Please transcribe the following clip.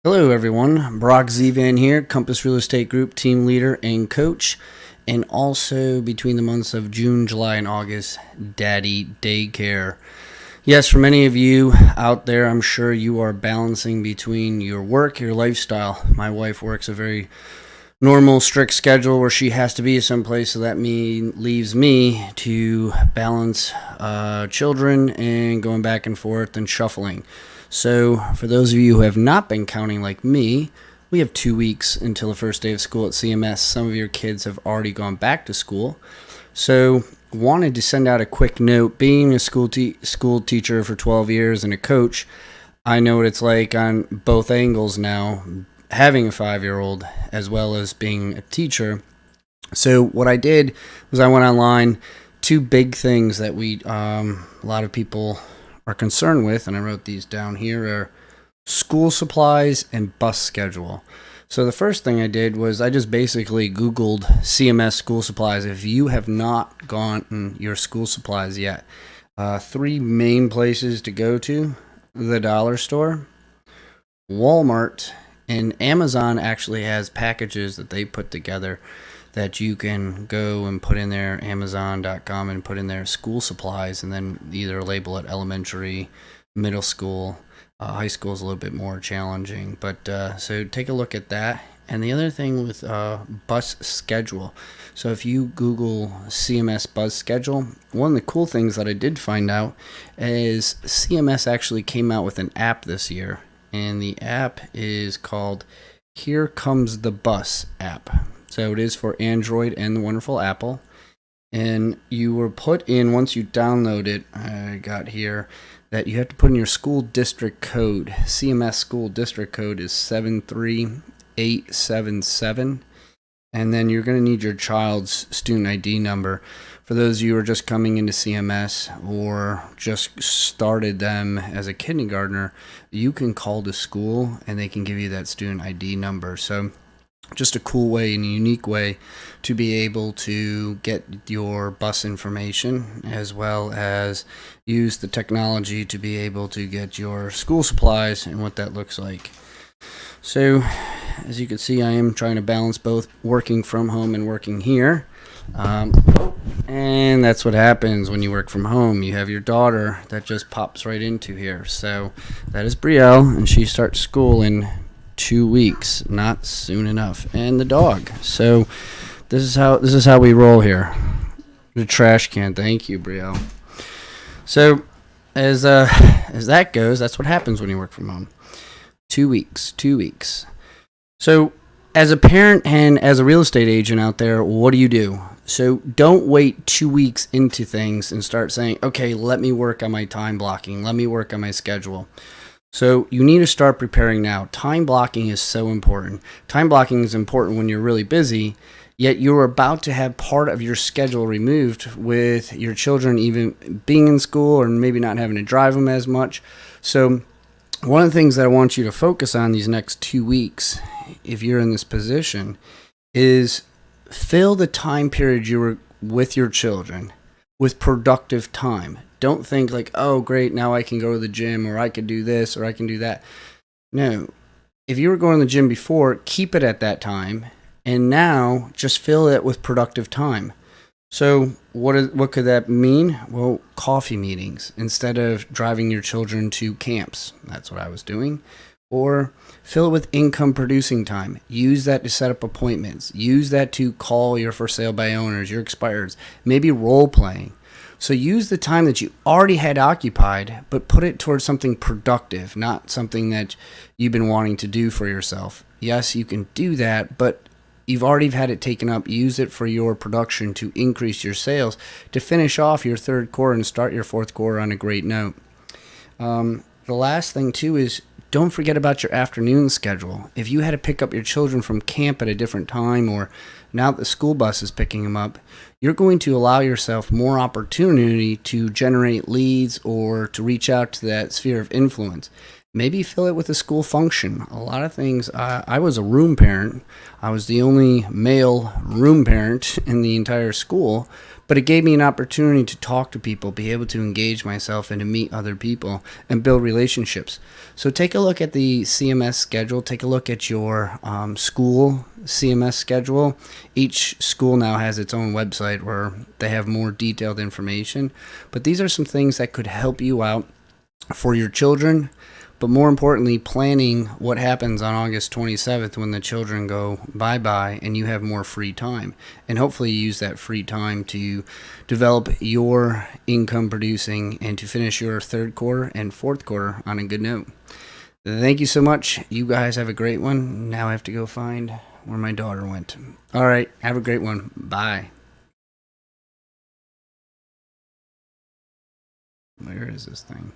Hello, everyone. Brock Zevan here, Compass Real Estate Group team leader and coach, and also between the months of June, July, and August, Daddy Daycare. Yes, for many of you out there, I'm sure you are balancing between your work, your lifestyle. My wife works a very normal, strict schedule where she has to be someplace, so that leaves me to balance children and going back and forth and shuffling. So for those of you who have not been counting like me, we have 2 weeks until the first day of school at CMS. Some of your kids have already gone back to school. So wanted to send out a quick note. Being a school teacher for 12 years and a coach, I know what it's like on both angles now, having a 5-year-old as well as being a teacher. So what I did was I went online. Two big things that a lot of people are concerned with, and I wrote these down here, are school supplies and bus schedule. So the first thing I did was I just basically Googled CMS School Supplies. If you have not gotten your school supplies yet, 3 main places to go to: the dollar store, Walmart, and Amazon actually has packages that they put together that you can go and put in there, Amazon.com, and put in there school supplies, and then either label it elementary, middle school. High school is a little bit more challenging, but so take a look at that. And the other thing with bus schedule. So if you Google CMS Bus schedule, one of the cool things that I did find out is CMS actually came out with an app this year, and the app is called Here Comes the Bus app. So it is for Android and the wonderful Apple. And you were put in, once you download it, I got here, that you have to put in your school district code. CMS school district code is 73877. And then you're going to need your child's student ID number. For those of you who are just coming into CMS or just started them as a kindergartner, you can call the school and they can give you that student ID number. So just a cool way and a unique way to be able to get your bus information, as well as use the technology to be able to get your school supplies and what that looks like. So as you can see, I am trying to balance both working from home and working here. And that's what happens when you work from home. You have your daughter that just pops right into here. So that is Brielle, and she starts school in 2 weeks, not soon enough, and the dog. So this is how we roll here. The trash can. Thank you, Brielle. So as that goes, that's what happens when you work from home. 2 weeks. So as a parent and as a real estate agent out there, what do? So don't wait 2 weeks into things and start saying, okay, let me work on my time blocking. Let me work on my schedule. So you need to start preparing now. Time blocking is so important. Time blocking is important when you're really busy, yet you're about to have part of your schedule removed with your children even being in school or maybe not having to drive them as much. So one of the things that I want you to focus on these next 2 weeks, if you're in this position, is fill the time period you were with your children with productive time. Don't think like, oh, great, now I can go to the gym, or I could do this, or I can do that. No. If you were going to the gym before, keep it at that time, and now just fill it with productive time. So what could that mean? Well, coffee meetings instead of driving your children to camps. That's what I was doing. Or fill it with income producing time. Use that to set up appointments. Use that to call your for sale by owners, your expireds, maybe role playing. So use the time that you already had occupied, but put it towards something productive, not something that you've been wanting to do for yourself. Yes, you can do that, but you've already had it taken up. Use it for your production to increase your sales, to finish off your third quarter and start your fourth quarter on a great note. The last thing, too, is don't forget about your afternoon schedule. If you had to pick up your children from camp at a different time, or now that the school bus is picking them up, you're going to allow yourself more opportunity to generate leads or to reach out to that sphere of influence. Maybe fill it with a school function. A lot of things. I was a room parent. I was the only male room parent in the entire school, But it gave me an opportunity to talk to people, be able to engage myself and to meet other people and build relationships. So take a look at the CMS schedule. Take a look at your school CMS schedule. Each school now has its own website where they have more detailed information. But these are some things that could help you out for your children, but more importantly, planning what happens on August 27th when the children go bye-bye and you have more free time. And hopefully you use that free time to develop your income producing and to finish your third quarter and fourth quarter on a good note. Thank you so much. You guys have a great one. Now I have to go find where my daughter went. All right, have a great one. Bye. Where is this thing?